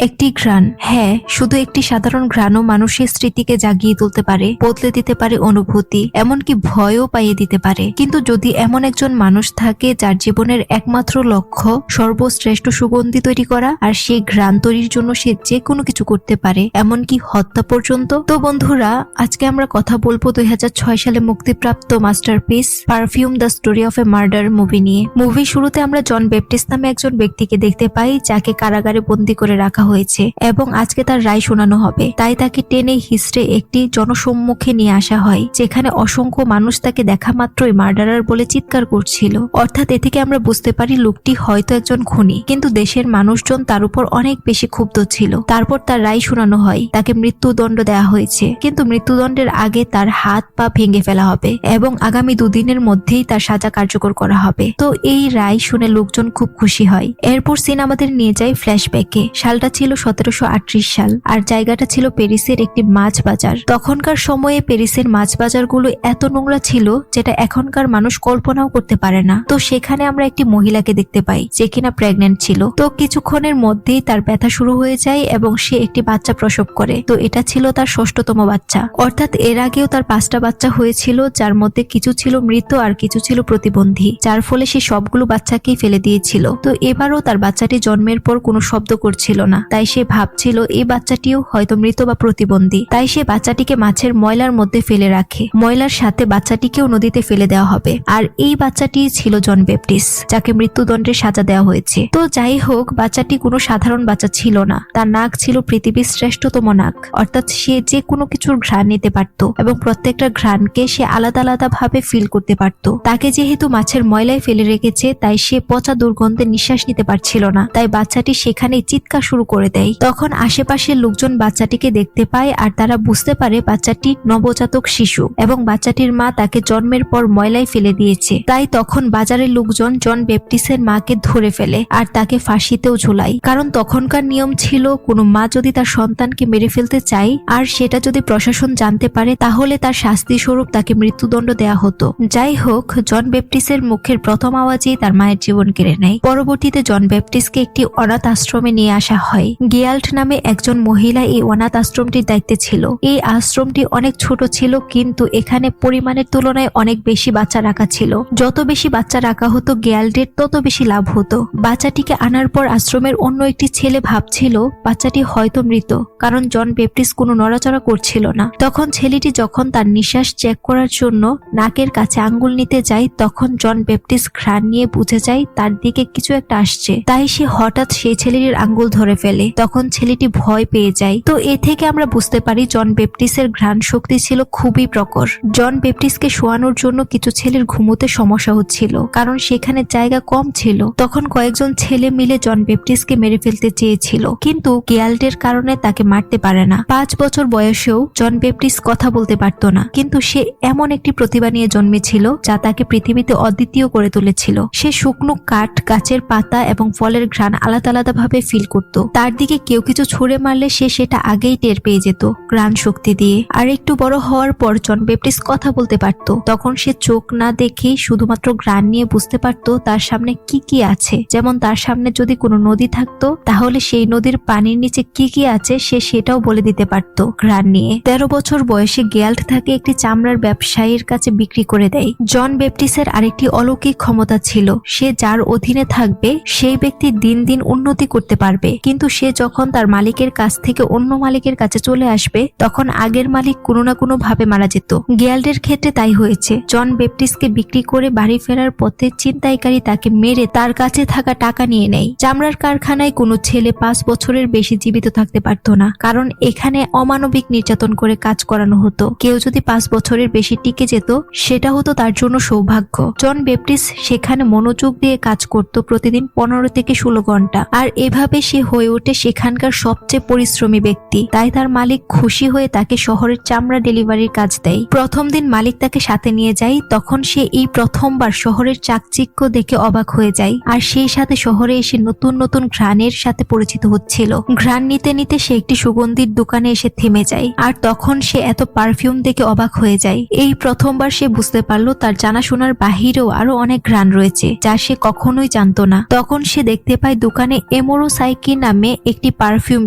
একটি ঘ্রাণ, হ্যাঁ, শুধু একটি সাধারণ ঘ্রাণও মানুষের স্মৃতিকে জাগিয়ে তুলতে পারে, বদলে দিতে পারে অনুভূতি, এমনকি ভয়ও পাইয়ে দিতে পারে। কিন্তু যদি এমন একজন মানুষ থাকে যার জীবনের একমাত্র লক্ষ্য সর্বশ্রেষ্ঠ সুগন্ধি তৈরি করা, আর সেই ঘ্রাণ তৈরির জন্য সে যে কোনো কিছু করতে পারে, এমনকি হত্যা পর্যন্ত। তো বন্ধুরা, আজকে আমরা কথা বলবো 2006 সালে মুক্তিপ্রাপ্ত masterpiece perfume the story of a murder movie নিয়ে। মুভি শুরুতে আমরা জন ব্যাপটিস্ট নামে একজন ব্যক্তিকে দেখতে পাই, যাকে কারাগারে বন্দী করে রাখা হয়েছে এবং আজকে তার রায় শোনানো হবে। তাই তাকে টেনে হিস্ট্রে একটি জনসম্মুখে নিয়ে আসা হয়, যেখানে অসংখ্য মানুষ তাকে দেখা মাত্রই মার্ডারার বলে চিৎকার করছিল। অর্থাৎ এ থেকে আমরা বুঝতে পারি লোকটি হয়তো একজন খুনি, কিন্তু দেশের মানুষজন তার উপর অনেক বেশি ক্ষুব্ধ ছিল। তারপর তার রায় শোনানো হয়, তাকে মৃত্যুদণ্ড দেওয়া হয়েছে, কিন্তু মৃত্যুদণ্ডের আগে তার হাত পা ভেঙে ফেলা হবে এবং আগামী 2 দিনের মধ্যেই তার সাজা কার্যকর করা হবে। তো এই রায় শুনে লোকজন খুব খুশি হয়। এরপর সিন আমাদের নিয়ে যায় ফ্ল্যাশব্যাকে। সালটা ছিল 1738 সাল, আর জায়গাটা ছিল প্যারিসের একটি মাছ বাজার। তখনকার সময়ে প্যারিসের মাছ বাজারগুলো এত নোংরা ছিল যেটা এখনকার মানুষ কল্পনাও করতে পারে না। তো সেখানে আমরা একটি মহিলাকে দেখতে পাই, যে কিনা প্রেগন্যান্ট ছিল। তো কিছুক্ষণের মধ্যেই তার ব্যথা শুরু হয়ে যায় এবং সে একটি বাচ্চা প্রসব করে। তো এটা ছিল তার 6ষ্ঠতম বাচ্চা। অর্থাৎ এর আগেও তার 5টা বাচ্চা হয়েছিল, যার মধ্যে কিছু ছিল মৃত আর কিছু ছিল প্রতিবন্ধী, যার ফলে সে সবগুলো বাচ্চাকেই ফেলে দিয়েছিল। তো এবারও তার বাচ্চাটি জন্মের পর কোনো শব্দ করছিল না, তাই সে ভাবছিল এই বাচ্চাটিও হয়তো মৃত বা প্রতিবন্ধী। তাই সে বাচ্চাটিকে মাছের ময়লার মধ্যে ফেলে রাখে। ময়লার সাথে বাচ্চাটিকেও নদীতে ফেলে দেওয়া হবে। আর এই বাচ্চাটি ছিল জন ব্যাপটিস্ট, যাকে মৃত্যুদণ্ডের সাজা দেওয়া হয়েছে। তো যাই হোক, বাচ্চাটি কোনো সাধারণ বাচ্চা ছিল না। তার নাক ছিল পৃথিবীর শ্রেষ্ঠতম নাক, অর্থাৎ সে যে কোনো কিছুর ঘ্রাণ নিতে পারত এবং প্রত্যেকটা ঘ্রাণকে সে আলাদা আলাদা ভাবে ফিল করতে পারত। তাকে যেহেতু মাছের ময়লায় ফেলে রেখেছে, তাই সে পচা দুর্গন্ধে নিঃশ্বাস নিতে পারছিল না। তাই বাচ্চাটি সেখানেই চিৎকার শুরু করে দেয়। তখন আশেপাশের লোকজন বাচ্চাটিকে দেখতে পায়, আর তারা বুঝতে পারে বাচ্চাটি নবজাতক শিশু এবং বাচ্চাটির মা তাকে জন্মের পর ময়লায় ফেলে দিয়েছে। তাই তখন বাজারের লোকজন জন ব্যাপটিস্টের মাকে ধরে ফেলে আর তাকে ফাঁসিতেও ঝুলায়। কারণ তখনকার নিয়ম ছিল, কোনো মা যদি তার সন্তানকে মেরে ফেলতে চায় আর সেটা যদি প্রশাসন জানতে পারে, তাহলে তার শাস্তি স্বরূপ তাকে মৃত্যুদণ্ড দেয়া হতো। যাই হোক, জন ব্যাপটিস্টের মুখের প্রথম আওয়াজেই তার মায়ের জীবন কেড়ে নেয়। পরবর্তীতে জন ব্যাপটিস্টকে একটি অনাথ আশ্রমে নিয়ে আসা হয়। গিয়াল্ট নামে একজন মহিলা এই অনাথ আশ্রমটির দায়িত্বে ছিল। এই আশ্রমটি অনেক ছোট ছিল, কিন্তু এখানে পরিমাণের তুলনায় অনেক বেশি বাচ্চা রাখা ছিল। যত বেশি বাচ্চা রাখা হতো গিয়াল্টের তত বেশি লাভ হতো। বাচ্চাটিকে আনার পর আশ্রমের অন্য একটি ছেলে ভাবছিল বাচ্চাটি হয়তো মৃত, কারণ জন ব্যাপটিস্ট কোনো নড়াচড়া করছিল না। তখন ছেলেটি যখন তার নিঃশ্বাস চেক করার জন্য নাকের কাছে আঙ্গুল নিতে যায়, তখন জন ব্যাপটিস্ট ঘ্রাণ নিয়ে বুঝে যায় তার দিকে কিছু একটা আসছে। তাই সে হঠাৎ সেই ছেলেটির আঙ্গুল ধরে ফেলে। তখন ছেলেটি ভয় পেয়ে যায়। তো এ থেকে আমরা বুঝতে পারি জন ব্যাপটিস্টের ঘ্রাণ শক্তি ছিল খুবই প্রখর। জন ব্যাপটিস্টকে শোয়ানোর জন্য কিছু ছেলের ঘুমোতে সমস্যা হচ্ছিল, কারণ সেখানে জায়গা কম ছিল। তখন কয়েকজন ছেলে মিলে জন ব্যাপটিস্টকে মেরে ফেলতে চেয়েছিল, কিন্তু গিয়াল্টের কারণে তাকে মারতে পারে না। 5 বছর বয়সেও জন ব্যাপটিস্ট কথা বলতে পারত না, কিন্তু সে এমন একটি প্রতিভা নিয়ে জন্মেছিল যা তাকে পৃথিবীতে অদ্বিতীয় করে তুলেছিল। সে শুকনো কাঠ, গাছের পাতা এবং ফলের ঘ্রাণ আলাদা আলাদা ভাবে ফিল করত। তার দিকে কেউ কিছু ছুঁড়ে মারলে সে সেটা আগেই টের পেয়ে যেত ঘ্রাণ শক্তি দিয়ে। আর একটু বড় হওয়ার পর জন ব্যাপটিস্ট কথা বলতে পারত। তখন সে চোখ না দেখেই শুধুমাত্র ঘ্রাণ নিয়ে বুঝতে পারত তার সামনে কি কি আছে। যেমন তার সামনে যদি কোনো নদী থাকতো, তাহলে সেই নদীর পানির নিচে কি কি আছে সে সেটাও বলে দিতে পারত ঘ্রাণ নিয়ে। 13 বছর বয়সে গিয়াল্ট তাকে একটি চামড়ার ব্যবসায়ীর কাছে বিক্রি করে দেয়। জন ব্যাপটিস্টের আরেকটি অলৌকিক ক্ষমতা ছিল, সে যার অধীনে থাকবে সেই ব্যক্তি দিন দিন উন্নতি করতে পারবে, কিন্তু সে যখন তার মালিকের কাছ থেকে অন্য মালিকের কাছে চলে আসবে, তখন আগের মালিক কোনো না কোনো ভাবে মারা যেত। গিয়াল্টের ক্ষেত্রে তাই হয়েছে। জন ব্যাপটিস্টকে বিক্রি করে বাড়ি ফেরার পথে ছিনতাইকারী তাকে মেরে তার কাছে থাকা টাকা নিয়ে নেয়। চামড়ার কারখানায় কোনো ছেলে 5 বছরের বেশি জীবিত থাকতে পারত না, কারণ এখানে অমানবিক নির্যাতন করে কাজ করানো হতো। কেউ যদি 5 বছরের বেশি টিকে যেত, সেটা হতো তার জন্য সৌভাগ্য। জন ব্যাপটিস্ট সেখানে মনোযোগ দিয়ে কাজ করত প্রতিদিন 15 থেকে 16 ঘন্টা, আর এভাবে সে হয়ে ওঠে সেখানকার সবচেয়ে পরিশ্রমী ব্যক্তি। তাই তার মালিক খুশি হয়ে তাকে শহরের চামড়া ডেলিভারির কাজ দেয়। প্রথম দিন মালিক তাকে সাথে নিয়ে যায়, তখন সে এই প্রথমবার শহরের চাকচিক্য দেখে অবাক হয়ে যায়, আর সেই সাথে শহরে এসে নতুন নতুন ঘ্রাণের সাথে পরিচিত হচ্ছিল। ঘ্রাণ নিতে নিতে সে একটি সুগন্ধির দোকানে এসে থেমে যায়, আর তখন সে এত পারফিউম দেখে অবাক হয়ে যায়। এই প্রথমবার সে বুঝতে পারলো তার জানাশোনার বাহিরেও আরো অনেক ঘ্রাণ রয়েছে, যা সে কখনোই জানতো না। তখন সে দেখতে পায় দোকানে এমোরোসাইকি নামে একটি পারফিউম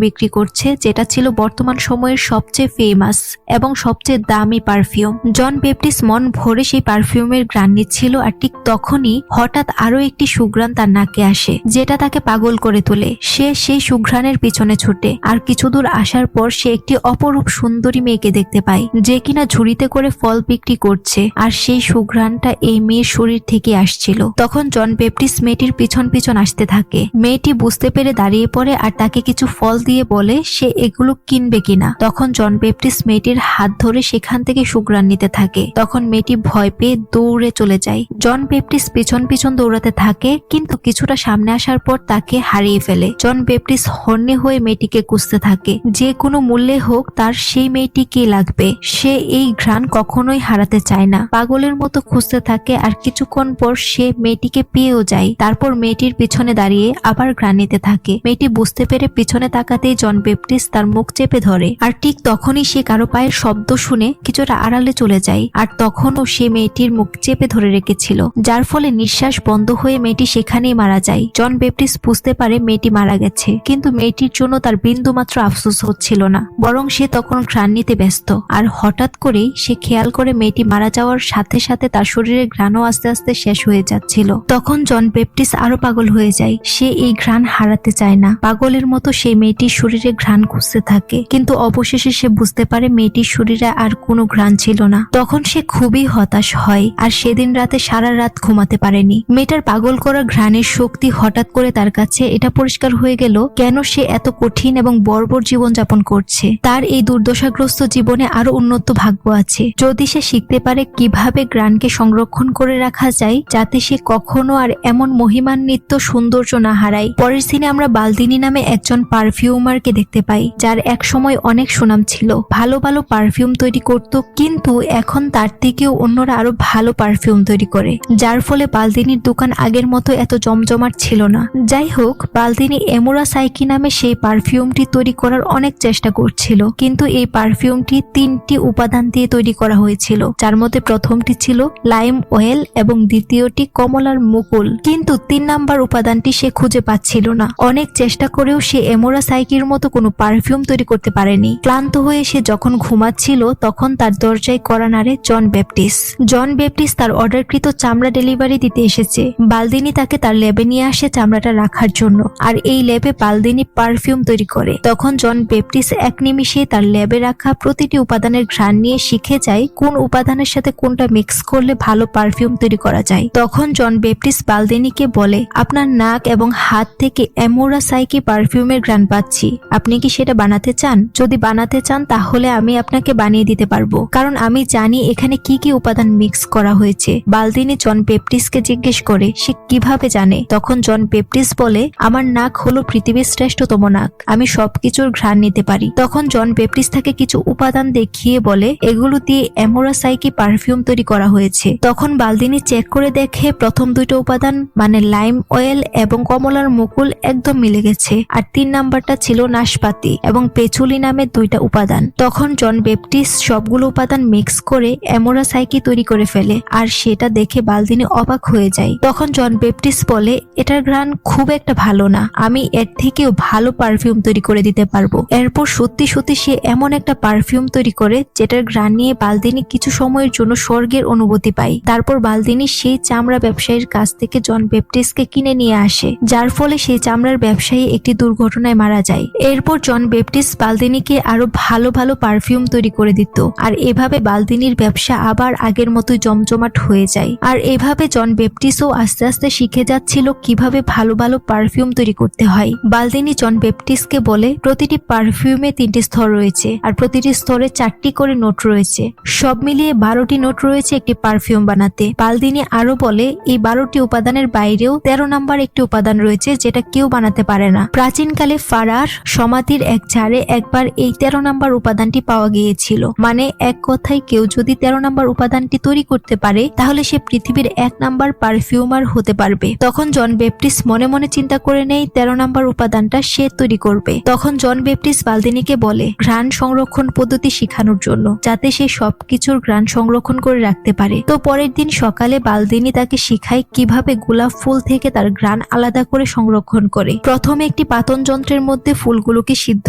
বিক্রি করছে, যেটা ছিল বর্তমান সময়ের সবচেয়ে ফেমাস এবং সবচেয়ে দামি পারফিউম। জন বেপটিস্ট মন ভরে সেই পারফিউমের ঘ্রাণ নিচ্ছিল, আর ঠিক তখনই হঠাৎ আরো একটি সুঘ্রাণ তার নাকে আসে, যেটা তাকে পাগল করে তোলে। সে সেই সুঘ্রাণের পিছনে ছুটে, আর কিছু দূর আসার পর সে একটি অপরূপ সুন্দরী মেয়েকে দেখতে পায়, যে কিনা ঝুড়িতে করে ফল বিক্রি করছে, আর সেই সুঘ্রাণটা এই মেয়ের শরীর থেকে আসছিল। তখন জন বেপটিস্ট মেয়েটির পিছন পিছন আসতে থাকে। মেয়েটি বুঝতে পেরে দাঁড়িয়ে পড়ে আর তাকে কিছু ফল দিয়ে বলে সে এগুলো কিনবে কিনা। তখন জন বেপটিস্ট মেয়েটির হাত ধরে সেখান থেকে সুঘ্রাণ নিতে থাকে। তখন মেয়েটি ভয় পেয়ে দৌড়ে চলে যায়। জন বেপটিস্ট পিছন পিছন দৌড়াতে থাকে, কিন্তু কিছুটা সামনে আসার পর তাকে হারিয়ে ফেলে। জন বেপটিস্ট হন্যে হয়ে মেয়েটিকে খুঁজতে থাকে, যে কোনো মূল্যে হোক তার সেই মেয়েটিকে লাগবে। সে এই ঘ্রাণ কখনোই হারাতে চায় না। পাগলের মতো খুঁজতে থাকে, আর কিছুক্ষণ পর সে মেয়েটিকে পেয়েও যায়। তারপর মেয়েটির পিছনে দাঁড়িয়ে আবার ঘ্রাণ নিতে থাকে। মেয়েটি বুঝতে পেরে পিছনে তাকাতেই জন বেপটিস্ট তার মুখ চেপে ধরে, আর ঠিক তখনই সে কারো পায়ের শব্দ শুনে কিছুটা আড়ালে চলে যায়। আর তখনও সে মেয়েটির মুখ চেপে ধরে রেখেছিল, যার ফলে নিঃশ্বাস বন্ধ হয়ে মেয়েটি সেখানেই মারা যায়। জন বেপটিস্ট বুঝতে পারে মেয়েটি মারা গেছে, কিন্তু মেয়েটির জন্য তার বিন্দুমাত্র আফসোস হচ্ছিল না, বরং সে তখন ঘ্রাণ নিতে ব্যস্ত। আর হঠাৎ করেই সে খেয়াল করে মেয়েটি মারা যাওয়ার সাথে সাথে তার শরীরের ঘ্রাণও আস্তে আস্তে শেষ হয়ে যাচ্ছিল। তখন জন বেপটিস্ট আরো পাগল হয়ে যায়। সে এই ঘ্রাণ হারাতে চায় না। পাগলের মতো সেই মেয়েটির শরীরে ঘ্রাণ খুঁজতে থাকে, কিন্তু অবশেষে সে বুঝতে পারে মেয়েটির শরীরে আর কোনো ঘ্রাণ ছিল না। তখন সে খুবই হতাশ হয়, আর সেদিন রাতে সারা রাত ঘুমাতে পারেনি। মেয়েটার পাগল করা ঘ্রাণের শক্তি হঠাৎ করে তার কাছে এটা পরিষ্কার হয়ে গেল কেন সে এত কঠিন এবং বর্বর জীবনযাপন করছে। তার এই দুর্দশাগ্রস্ত জীবনে আরো উন্নত ভাগ্য আছে, যদি সে শিখতে পারে কিভাবে ঘ্রাণকে সংরক্ষণ করে রাখা যায়, যাতে সে কখনো আর এমন মহিমান্বিত সৌন্দর্য না হারায়। পরের সিনে আমরা বালদিনী নামে একজন পারফিউমারকে দেখতে পাই, যার এক সময় অনেক সুনাম ছিল, ভালো ভালো পারফিউম তৈরি করত, কিন্তু এখন তার থেকেও অন্যরা আরো ভালো পারফিউম তৈরি করে, যার ফলে বালদিনীর দোকান আগের মতো এত জমজমাট ছিল না। যাই হোক, বালদিনী এমোরা সাইকি নামে সেই পারফিউমটি তৈরি করার অনেক চেষ্টা করছিল, কিন্তু এই পারফিউমটি 3টি উপাদান দিয়ে তৈরি করা হয়েছিল, যার মধ্যে প্রথমটি ছিল লাইম অয়েল এবং দ্বিতীয়টি কমলার মুকুল, কিন্তু 3 নাম্বার উপাদানটি সে খুঁজে পাচ্ছিল না। অনেক চেষ্টা করেও সে এমোরা সাইকির মতো কোনো পারফিউম তৈরি করতে পারেনি। ক্লান্ত হয়ে সে যখন ঘুমাচ্ছিল, তখন তার দরজায় কড়া নাড়ে জন বেপটিস্ট। জন বেপটিস্ট তার অর্ডারকৃত চামড়া ডেলিভারি দিতে এসেছে। বালদিনী তাকে তার ল্যাবে নিয়ে আসে চামড়াটা রাখার জন্য, আর এই ল্যাবে বালদিনী পারফিউম তৈরি করে। তখন জন বেপটিস্ট এক নিমিষে তার ল্যাবে রাখা প্রতিটি উপাদানের ঘ্রাণ নিয়ে শিখে যায় কোন উপাদানের সাথে কোনটা মিক্স করলে ভালো পারফিউম তৈরি করা যায়। তখন জন বেপটিস্ট বালদিনীকে বলে, আপনার নাক এবং হাত থেকে এমোরা সাইকি পারফিউমের ঘ্রাণ পাচ্ছি, আপনি কি সেটা বানাতে চান? যদি বানাতে চান তাহলে আমি আপনাকে বানিয়ে দিতে পারবো, কারণ আমি জানি এখানে কি কি উপাদান মিক্স করা হয়েছে। বালদিনী জন বেপটিস্টকে জিজ্ঞেস করে সে কিভাবে জানে। তখন জন বেপটিস্ট বলে, আমার নাক হলো পৃথিবীর শ্রেষ্ঠতম নাক, আমি সবকিছুর ঘ্রাণ নিতে পারি। তখন জন বেপটিস্ট তাকে কিছু উপাদান দেখিয়ে বলে এগুলো দিয়ে এমোরা সাইকি পারফিউম তৈরি করা হয়েছে। তখন বালদিনী চেক করে দেখে প্রথম 2টা উপাদান মানে লাইম অয়েল এবং কমলার মুকুল একদম মিলে গেছে, আর 3 নাম্বারটা ছিল নাশপাতি এবং পেচুলি নামে 2টা উপাদান। তখন জন বেপটিস্ট সবগুলো উপাদান মিক্স করে এমোরা সাইকি তৈরি করে ফেলে, আর সেটা দেখে বালদিনী অবাক হয়ে যায়। তখন জন বেপটিস্ট বলে, এটার ঘ্রাণ খুব একটা ভালো না, আমি এর থেকেও ভালো পারফিউম তৈরি করে দিতে পারবো। এরপর সত্যি সত্যি সে এমন একটা পারফিউম তৈরি করে যেটার ঘ্রাণ নিয়ে বালদিনী কিছু সময়ের জন্য স্বর্গের অনুভূতি পায়। তারপর বালদিনী সেই চামড়া ব্যবসায়ীর কাছ থেকে জন বেপটিস্টকে কিনে নিয়ে আসে, যার ফলে সেই চামড়ার ব্যবসায়ী একটি দুর্ঘটনায় মারা যায়। এরপর জন বেপটিস্ট বালদিনীকে আরো ভালো ভালো পারফিউম তৈরি করে দিত, আর এভাবে বালদিনীর ব্যবসা আবার আগের মতোই জমজমাট হয়ে যায়। আর এভাবে জন বেপটিস্টও আস্তে আস্তে শিখে যাচ্ছিল কিভাবে ভালো ভালো পারফিউম তৈরি করতে হয়। বালদিনী জন বেপটিস্টকে বলে, প্রতিটি পারফিউমে 3টি স্তর রয়েছে, আর প্রতিটি স্তরে 4টি করে নোট রয়েছে, সব মিলিয়ে 12টি নোট রয়েছে একটি পারফিউম বানাতে। বালদিনী আরো বলে, এই 12টি উপাদানের বাইরেও 13 নাম্বার একটি উপাদান রয়েছে যেটা কেউ বানাতে পারে না। প্রাচীনকালে ফারার সমাধির এক ঝাড়ে একবার এই 13 নাম্বার উপাদানটি পাওয়া গিয়েছিল, মানে এক কথায় কেউ যদি 13 নাম্বার উপাদানটি তৈরি করতে পারে তাহলে সে পৃথিবীর 1 নাম্বার পারফিউমার হতে পারবে। তখন জন বেপটিস্ট মনে মনে চিন্তা করে নেয় 13 নাম্বার উপাদানটা সে তৈরি করবে। তখন জন বেপটিস্ট বালদিনীকে বলে ঘ্রাণ সংরক্ষণ পদ্ধতি শেখানোর জন্য, যাতে সে সবকিছুর ঘ্রাণ সংরক্ষণ করে রাখতে পারে। তো পরের দিন সকালে বালদিনী তাকে শিখায় কিভাবে গোলাপ ফুল থেকে তার ঘ্রাণ আলাদা করে সংরক্ষণ করে। প্রথমে একটি পাতল পাতন যন্ত্রের মধ্যে ফুলগুলোকে সিদ্ধ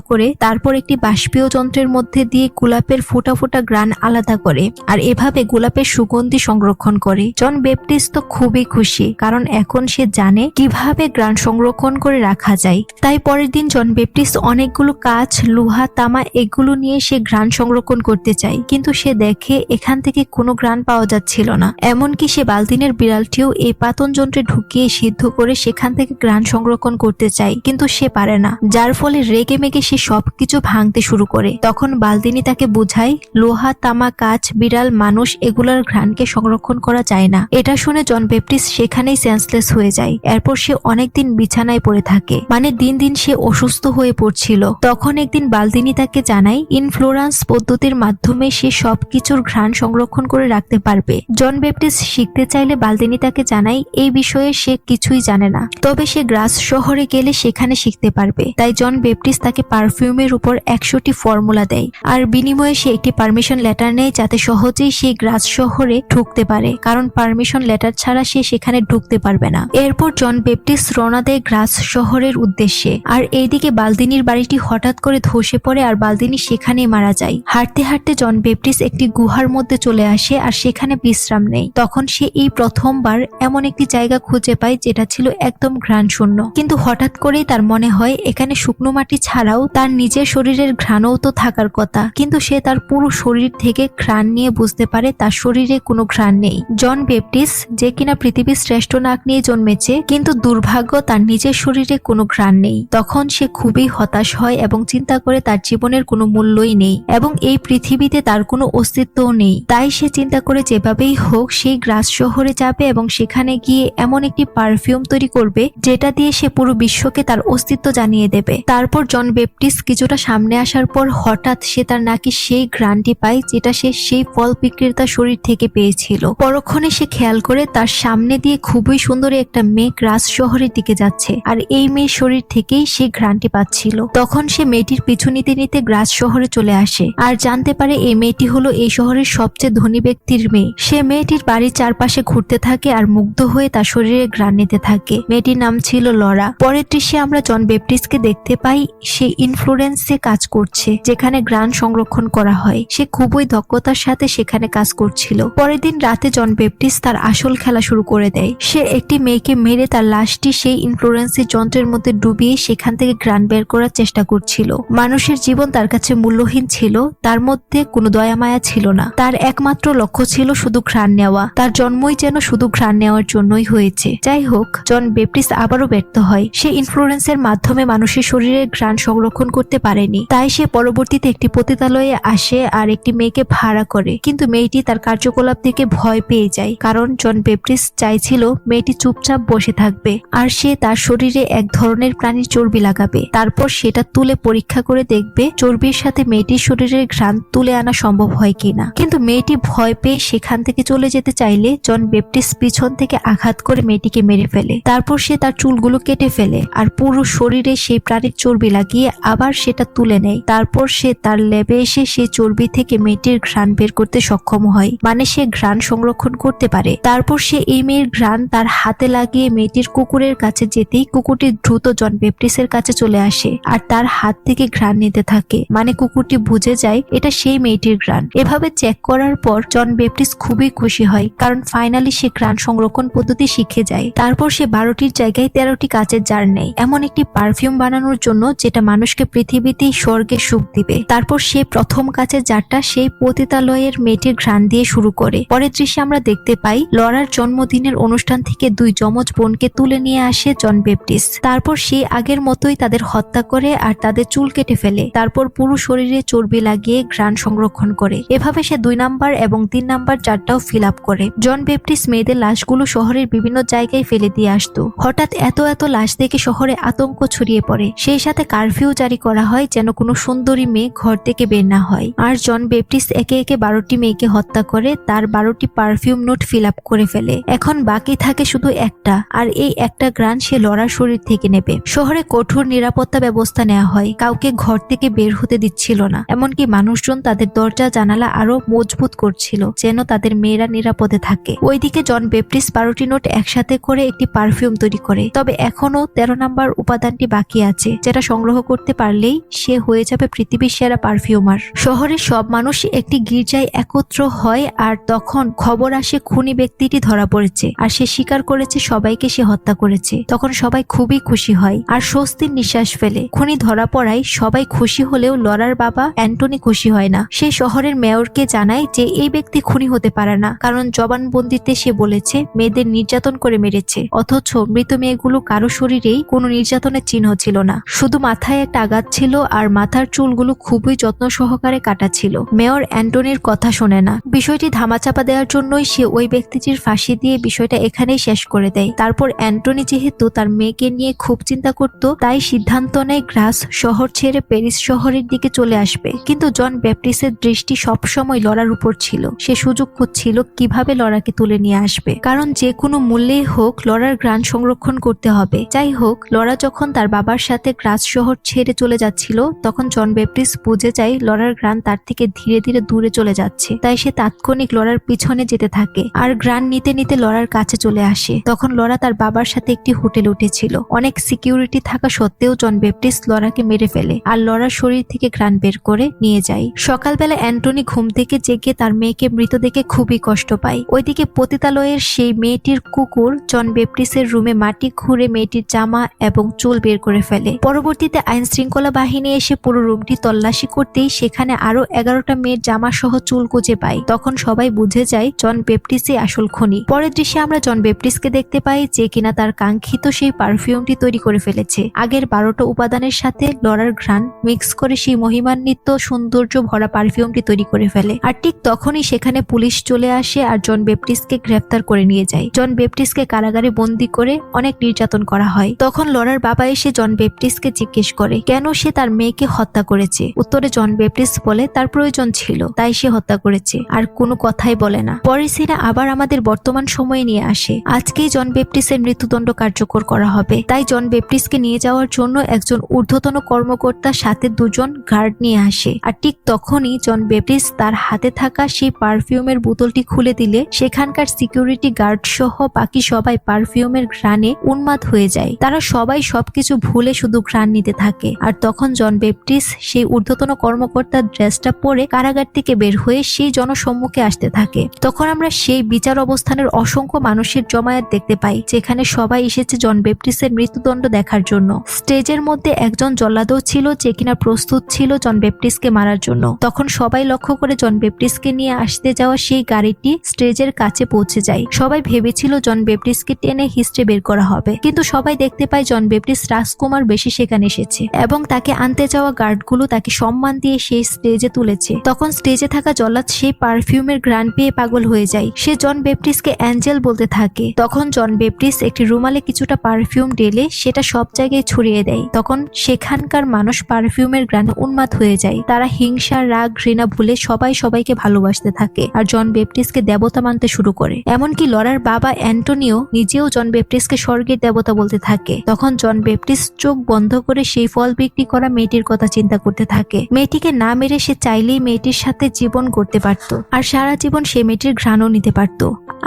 করে তারপর একটি বাষ্পীয় যন্ত্রের মধ্যে দিয়ে গোলাপের ফোঁটা ফোঁটা ঘ্রাণ আলাদা করে আর এভাবে গোলাপের সুগন্ধি সংরক্ষণ করে। জন ব্যাপটিস্ট তো খুবই খুশি, কারণ এখন সে জানে কিভাবে ঘ্রাণ সংরক্ষণ করে রাখা যায়। তাই পরের দিন জন ব্যাপটিস্ট অনেকগুলো কাঁচ, লোহা, তামা এগুলো নিয়ে সে ঘ্রাণ সংরক্ষণ করতে চায়, কিন্তু সে দেখে এখান থেকে কোনো ঘ্রাণ পাওয়া যাচ্ছিল না। এমনকি সে বালতিনের বিড়ালটিও এই পাতন যন্ত্রে ঢুকিয়ে সিদ্ধ করে সেখান থেকে ঘ্রাণ সংরক্ষণ করতে চায়, কিন্তু সে পারে না, যার ফলে রেগে মেগে সে সবকিছু ভাঙতে শুরু করে। তখন বালতিনি তাকে বোঝায় লোহা, তামা, কাঁচ, বিড়াল, মানুষ এগুলোর ঘ্রাণকে সংরক্ষণ করা যায় না। এটা শুনে জন ব্যাপটিস্ট সেখানেই সেন্সলেস হয়ে যায়। এরপর সে অনেকদিন বিছানায় পড়ে থাকে, মানে দিন দিন সে অসুস্থ হয়ে পড়ছিল। তখন একদিন বালতিনি তাকে জানায় ইনফ্লোরেন্স পদ্ধতির মাধ্যমে সে সবকিছুর ঘ্রাণ সংরক্ষণ করে রাখতে পারবে। জন ব্যাপটিস্ট শিখতে চাইলে বালতিনি তাকে জানায় এই বিষয়ে সে কিছুই জানে না, তবে সে গ্রাস শহরে গেলে সেখানে শিখতে পারবে। তাই জন ব্যাপটিস্ট তাকে পারফিউমের উপর 100টি ফর্মুলা দেয় আর বিনিময়ে সে একটি পারমিশন লেটার নেয়, যাতে সহজেই সে গ্রাস শহরে ঢুকতে পারে, কারণ পারমিশন লেটার ছাড়া সে সেখানে ঢুকতে পারবে না। এরপর জন ব্যাপটিস্ট রওনা দেয় গ্রাস শহরের উদ্দেশ্যে। আর এইদিকে বালদিনীর বাড়িটি হঠাৎ করে ধসে পড়ে আর বালদিনী সেখানেই মারা যায়। হাঁটতে হাঁটতে জন ব্যাপটিস্ট একটি গুহার মধ্যে চলে আসে আর সেখানে বিশ্রাম নেয়। তখন সে এই প্রথমবার এমন একটি জায়গা খুঁজে পায় যেটা ছিল একদম ঘ্রাণ শূন্য। কিন্তু হঠাৎ করেই তার মনে হয় এখানে শুকনো মাটি ছাড়াও তার নিজের শরীরের ঘ্রাণও তো থাকার কথা, কিন্তু সে তার পুরো শরীর থেকে ঘ্রাণ নিয়ে বুঝতে পারে তার শরীরে কোনো ঘ্রাণ নেই। জন ব্যাপটিস্ট, যে কিনা পৃথিবীর শ্রেষ্ঠ নাক নিয়ে জন্মেছে, কিন্তু দুর্ভাগ্য তার নিজের শরীরে কোনো ঘ্রাণ নেই। তখন সে খুবই হতাশ হয় এবং চিন্তা করে তার জীবনের কোনো মূল্যই নেই এবং এই পৃথিবীতে তার কোনো অস্তিত্বও নেই। তাই সে চিন্তা করে যেভাবেই হোক সেই গ্রাস শহরে যাবে এবং সেখানে গিয়ে এমন একটি পারফিউম তৈরি করবে যেটা দিয়ে সে পুরো বিশ্বকে তার অস্তিত্ব জানিয়ে দেবে। তারপর জন ব্যাপটিস্ট কিছুটা সামনে আসার পর হঠাৎ সে তার নাকি সেই ঘ্রাণটি পায় যেটা সে সেই ফল বিক্রেতার শরীর থেকে পেয়েছিল। পরক্ষণে সে খেয়াল করে তার সামনে দিয়ে খুবই সুন্দর একটা মেয়ে গ্রাস শহরের দিকে যাচ্ছে আর এই মেয়ের শরীর থেকেই সে ঘ্রাণটি পাচ্ছিল। তখন সে মেয়েটির পিছু নিতে নিতে গ্রাস শহরে চলে আসে আর জানতে পারে এই মেয়েটি হলো এই শহরের সবচেয়ে ধনী ব্যক্তির মেয়ে। সে মেয়েটির বাড়ির চারপাশে ঘুরতে থাকে আর মুগ্ধ হয়ে তার শরীরে ঘ্রাণ নিতে থাকে। মেয়েটির নাম ছিল লরা। পরের দৃশ্যে আমরা জন ব্যাপটিস্টকে দেখতে পাই সে ইনফ্লুরেন্সে কাজ করছে, যেখানে ঘ্রাণ সংরক্ষণ করা হয়। সে খুবই দক্ষতার সাথে সেখানে কাজ করছিল। পরের দিন রাতে জন ব্যাপটিস্ট তার আসল খেলা শুরু করে দেয়। সে একটি মেয়েকে মেরে তার লাশটি সেই ইনফ্লুরেন্সের যন্ত্রের মধ্যে ডুবিয়ে সেখান থেকে ঘ্রাণ বের করার চেষ্টা করছিল। মানুষের জীবন তার কাছে মূল্যহীন ছিল, তার মধ্যে কোনো দয়া মায়া ছিল না। তার একমাত্র লক্ষ্য ছিল শুধু ঘ্রাণ নেওয়া। তার জন্মই যেন শুধু ঘ্রাণ নেওয়ার জন্যই হয়েছে। যাই হোক, জন ব্যাপটিস্ট আবারও ব্যর্থ হয়। সে ইনফ্লুরেন্সের মাধ্যমে মানুষের শরীরে ঘ্রাণ সংরক্ষণ করতে পারেনি। তাই সে পরবর্তীতে একটি পতিতালয়ে আসে আর একটি মেয়েকে ভাড়া করে, কিন্তু মেয়েটি তার কার্যকলাপ থেকে ভয় পেয়ে যায়, কারণ জন ব্যাপটিস্ট চাইছিল মেয়েটি চুপচাপ বসে থাকবে আর সে তার শরীরে এক ধরনের প্রাণীর চর্বি লাগাবে। তারপর সেটা তুলে পরীক্ষা করে দেখবে চর্বির সাথে মেয়েটির শরীরের ঘ্রাণ তুলে আনা সম্ভব হয় কিনা। কিন্তু মেয়েটি ভয় পেয়ে সেখান থেকে চলে যেতে চাইলে জন ব্যাপটিস্ট পিছন থেকে আঘাত করে মেয়েটিকে মেরে ফেলে। তারপর সে তার চুলগুলো কেটে ফেলে আর পুরো শরীরে সেই প্রাণীর চর্বি লাগিয়ে আবার সেটা তুলে নেয়। তারপর সে তার ল্যাবে এসে সেই চর্বি থেকে মেয়েটির ঘ্রাণ বের করতে সক্ষম হয়, মানে সে ঘ্রাণ সংরক্ষণ করতে পারে। তারপর সে এই মেয়ের ঘ্রাণ তার হাতে লাগিয়ে মেয়েটির কুকুরের কাছে যেতেই কুকুরটি দ্রুত জন ব্যাপটিস্টের কাছে চলে আসে আর তার হাত থেকে ঘ্রাণ নিতে থাকে, মানে কুকুরটি বুঝে যায় এটা সেই মেয়েটির ঘ্রাণ। এভাবে চেক করার পর জন ব্যাপটিস্ট খুবই খুশি হয়, কারণ ফাইনালি সে ঘ্রাণ সংরক্ষণ পদ্ধতি শিখে যায়। তারপর সে 12টির জায়গায় 13টি কাচের জার নেয়, এমন একটি পারফিউম বানানোর জন্য যেটা মানুষকে পৃথিবীতেই স্বর্গে সুখ দিবে। তারপর সে প্রথম কাচের জারটা সেই পতিতালয়ের মেয়েটির ঘ্রাণ দিয়ে শুরু করে। পরের দৃশ্যে আমরা দেখতে পাই লরার জন্মদিনের অনুষ্ঠান থেকে 2 যমজ বোনকে তুলে নিয়ে আসে জন ব্যাপটিস্ট। তারপর সে আগের মতোই তাদের হত্যা করে আর তাদের চুল কেটে ফেলে। তারপর পুরো শরীরে চর্বি লাগিয়ে ঘ্রাণ সংরক্ষণ করে। এভাবে সে 2 নাম্বার এবং 3 নাম্বার জারটাও ফিল আপ করে। জন ব্যাপটিস্ট মেয়েদের লাশগুলো শহরের বিভিন্ন জায়গায় ফেলে দিয়ে আসতো। হঠাৎ এত লাশ দেখে শহরে আতঙ্ক ছড়িয়ে পড়ে। সেই সাথে কারফিউ জারি করা হয় যেন কোনো সুন্দরী মেয়ে ঘর থেকে বের না হয়। আর জন ব্যাপটিস্ট একে একে 12টি মেয়েকে হত্যা করে তার 12টি পারফিউম নোট ফিল আপ করে ফেলে। এখন বাকি থাকে শুধু একটা, আর এই একটা ঘ্রাণ সে লরার শরীর থেকে নেবে। শহরে কঠোর নিরাপত্তা ব্যবস্থা নেওয়া হয়, কাউকে ঘর থেকে বের হতে দিচ্ছিল না। এমনকি মানুষজন তাদের দরজা জানালা আরো মজবুত করছিল যেন তাদের মেয়েরা নিরাপদে থাকে। ওইদিকে জন ব্যাপটিস্ট 12টি নোট একসাথে করে একটি পারফিউম তৈরি করে, তবে এখনো 13 নাম্বার উপাদান উপাদানটি বাকি আছে, যেটা সংগ্রহ করতে পারলেই সে হয়ে যাবে পৃথিবীর সেরা পারফিউমার। শহরের সব মানুষ একটি গির্জায় একত্র হয়, আর তখন খবর আসে খুনি ব্যক্তিটি ধরা পড়েছে আর সে স্বীকার করেছে সবাইকে সে হত্যা করেছে। তখন সবাই খুবই খুশি হয় আর স্বস্তির নিঃশ্বাস ফেলে। খুনি ধরা পড়ায় সবাই খুশি হলেও লরার বাবা অ্যান্টনি খুশি হয় না। সে শহরের মেয়রকে জানায় যে এই ব্যক্তি খুনি হতে পারে না, কারণ জবানবন্দিতে সে বলেছে মেয়েদের নির্যাতন করে মেরেছে, অথচ মৃত মেয়েগুলো কারো শরীরেই কোনো নির্যাতনের চিহ্ন ছিল না, শুধু মাথায় একটা আঘাত ছিল আর মাথার চুলগুলো খুবই যত্ন সহকারে কাটা ছিল। মেয়র অ্যান্টনির কথা শোনে না। বিষয়টি ধামাচাপা দেওয়ার জন্যই সে ওই ব্যক্তিটির ফাঁসি দিয়ে বিষয়টা এখানেই শেষ করে দেয়। তারপর অ্যান্টনি যেহেতু তার মেয়েকে নিয়ে খুব চিন্তা করত, তাই সিদ্ধান্ত নেয় গ্রাস শহর ছেড়ে প্যারিস শহরের দিকে চলে আসবে। কিন্তু জন ব্যাপটিস্টের দৃষ্টি সবসময় লরার উপর ছিল। সে সুযোগ খুঁজছিল কিভাবে লরাকে তুলে নিয়ে আসবে, কারণ যে কোনো মূল্যেই হোক লরার গ্রান সংরক্ষণ করতে হবে। যাই হোক, লরা যখন তার বাবার সাথে গ্রাস শহর ছেড়ে চলে যাচ্ছিল, তখন জন ব্যাপটিস্ট বুঝে যায় লরার গ্রান তার থেকে ধীরে ধীরে দূরে চলে যাচ্ছে। তাই সে তাৎক্ষণিক লরার পিছনে যেতে থাকে আর গ্রান নিতে নিতে লরার কাছে চলে আসে। তখন লরা তার বাবার সাথে একটি হোটেলে উঠেছিল। অনেক সিকিউরিটি থাকা সত্ত্বেও জন ব্যাপটিস্ট লরাকে মেরে ফেলে আর লরার শরীর থেকে গ্রান বের করে নিয়ে যায়। সকালবেলা অ্যান্টনি ঘুম থেকে জেগে তার মেয়েকে মৃত দেখে খুবই কষ্ট পায়। ওইদিকে পতিতালয়ের সেই মেয়েটির কুকুর জন ব্যাপটিস্টের রুমে মাটি খুঁড়ে মেয়েটির জামা এবং চুল বের করে ফেলে। পরবর্তীতে আইন শৃঙ্খলা বাহিনী এসে পুরো রুমটি তল্লাশি করতেই সেখানে আরো 11টা মেয়ের জামা সহ চুল খুঁজে পায়। তখন সবাই বুঝে যায় জন ব্যাপটিস্টই আসল খুনি। পরের দৃশ্যে আমরা জন ব্যাপটিস্টকে দেখতে পাই, যে কিনা তার কাঙ্ক্ষিত সেই পারফিউমটি তৈরি করে ফেলেছে। আগের 12টা উপাদানের সাথে লরার ঘ্রাণ মিক্স করে সেই মহিমান্বিত সৌন্দর্য ভরা পারফিউমটি তৈরি করে ফেলে। আর ঠিক তখনই সেখানে পুলিশ চলে আসে আর জন ব্যাপটিস্টকে গ্রেফতার করে নিয়ে যায়। জন ব্যাপটিস্টকে কারাগারে বন্দী করে অনেক নির্যাতন করা হয়। তখন লরার বাবা এসে জন ব্যাপটিস্টকে জিজ্ঞেস করে কেন সে তার মেয়েকে হত্যা করেছে। উত্তরে জন ব্যাপটিস্ট বলে তার প্রয়োজন ছিল, তাই সে হত্যা করেছে, আর কোনো কথাই বলে না। পরের সিনে আবার আমাদের বর্তমান সময়ে নিয়ে আসে। আজকেই জন ব্যাপটিস্টের মৃত্যুদণ্ড কার্যকর করা হবে। তাই জন ব্যাপটিস্টকে নিয়ে যাওয়ার জন্য একজন ঊর্ধ্বতন কর্মকর্তা সাথে 2 জন গার্ড নিয়ে আসে। আর ঠিক তখনই জন ব্যাপটিস্ট তার হাতে থাকা সেই পারফিউমের বোতলটি খুলে দিলে সেখানকার সিকিউরিটি গার্ড সহ বাকি সবাই পারফিউমের ঘ্রাণে উন্মাদ হয়ে যায়। তারা সবাই সবকিছু ভুলে শুধু ঘ্রাণ নিতে থাকে। আর তখন জন ব্যাপটিস্ট সেই ঊর্ধ্বতন কর্মকর্তার ড্রেসটা পরে কারাগার থেকে বের হয়ে সেই জনসম্মুখে আসতে থাকে। তখন আমরা সেই বিচার অবস্থানের অসংখ্য মানুষের জমায়েত দেখতে পাই, যেখানে সবাই এসেছে জন ব্যাপটিস্টের মৃত্যুদণ্ড দেখার জন্য। স্টেজের মধ্যে একজন জল্লাদও ছিল যে কিনা প্রস্তুত ছিল জন ব্যাপটিস্টকে মারার জন্য। তখন সবাই লক্ষ্য করে জন ব্যাপটিস্টকে নিয়ে আসতে যাওয়া সেই গাড়িটি স্টেজের কাছে পৌঁছে যায়। সবাই ভেবেছিল জন ব্যাপটিস্টকে টেনে হিস্ট্রে বের করা হবে, কিন্তু সবাই দেখতে পায় জন ব্যাপটিস্ট রাজকুমার বেশি সেখানে এসেছে এবং তাকে আনতে যাওয়া গার্ডগুলো তাকে সম্মান দিয়ে সেই স্টেজে তুলেছে। তখন স্টেজে থাকা জল্লাদ সেই পারফিউমের ঘ্রাণ পেয়ে পাগল হয়ে যায়। সে জন ব্যাপটিস্টকে অ্যাঞ্জেল বলতে থাকে। তখন জন ব্যাপটিস্ট একটি রুমালে কিছুটা পারফিউম ঢেলে সেটা সব জায়গায় ছড়িয়ে দেয়। তখন সেখানকার মানুষ পারফিউমের ঘ্রাণে উন্মাদ হয়ে যায়। তারা হিংসা, রাগ, ঘৃণা ভুলে সবাই সবাইকে ভালোবাসতে থাকে আর জন ব্যাপটিস্টকে দেবতা মানতে শুরু করে। এমনকি লরার বাবা অ্যান্টনিও নিজেও জন ব্যাপটিস্টকে স্বর্গের দেবতা বলতে থাকে। তখন জন ব্যাপটিস্ট চোখ বন্ধ করে সেই ফল বিক্রি করা মেয়েটির কথা চিন্তা করতে থাকে। মেয়েটিকে না মেরে সে চাইলেই মেয়েটির সাথে জীবন গড়তে পারত আর সারা জীবন সে মেয়েটির ঘ্রাণও নিতে পারত।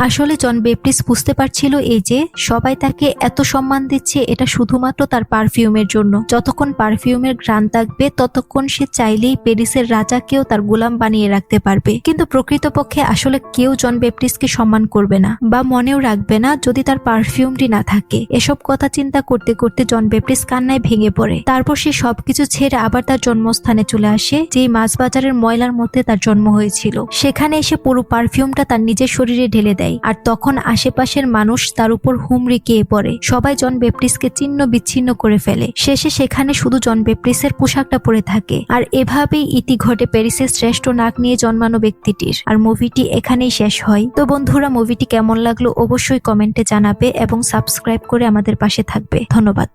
আসলে জন ব্যাপটিস্ট বুঝতে পারছিল এই যে সবাই তাকে এত সম্মান দিচ্ছে এটা শুধুমাত্র তার পারফিউমের জন্য। যতক্ষণ পারফিউমের ঘ্রাণ থাকবে ততক্ষণ সে চাইলেই প্যারিসের রাজাকেও তার গোলাম বানিয়ে রাখতে পারবে। কিন্তু প্রকৃতপক্ষে আসলে কেউ জন ব্যাপটিস্টকে সম্মান করবে না বা মনেও রাখবে না যদি তার পারফিউমটি না থাকে। এসব কথা চিন্তা করতে করতে জন ব্যাপটিস্ট কান্নায় ভেঙে পড়ে। তারপর সে সবকিছু ছেড়ে আবার তার জন্মস্থানে চলে আসে, যেই মাছ বাজারের ময়লার মধ্যে তার জন্ম হয়েছিল। সেখানে এসে পুরো পারফিউমটা তার নিজের শরীরে ঢেলে দেয়। আর তখন আশেপাশের মানুষ তার উপর হুমড়ি খেয়ে পড়ে। সবাই জন ব্যাপটিস্টকে ছিন্ন বিচ্ছিন্ন করে ফেলে। শেষে সেখানে শুধু জন ব্যাপটিস্টের পোশাকটা পরে থাকে। আর এভাবেই ইতি ঘটে প্যারিসের শ্রেষ্ঠ নাক নিয়ে জন্মানো ব্যক্তিটির। আর মুভিটি এখানেই শেষ হয়। তো বন্ধুরা, মুভিটি কেমন লাগলো অবশ্যই কমেন্টে জানাবে এবং সাবস্ক্রাইব করে আমাদের পাশে থাকবে। ধন্যবাদ।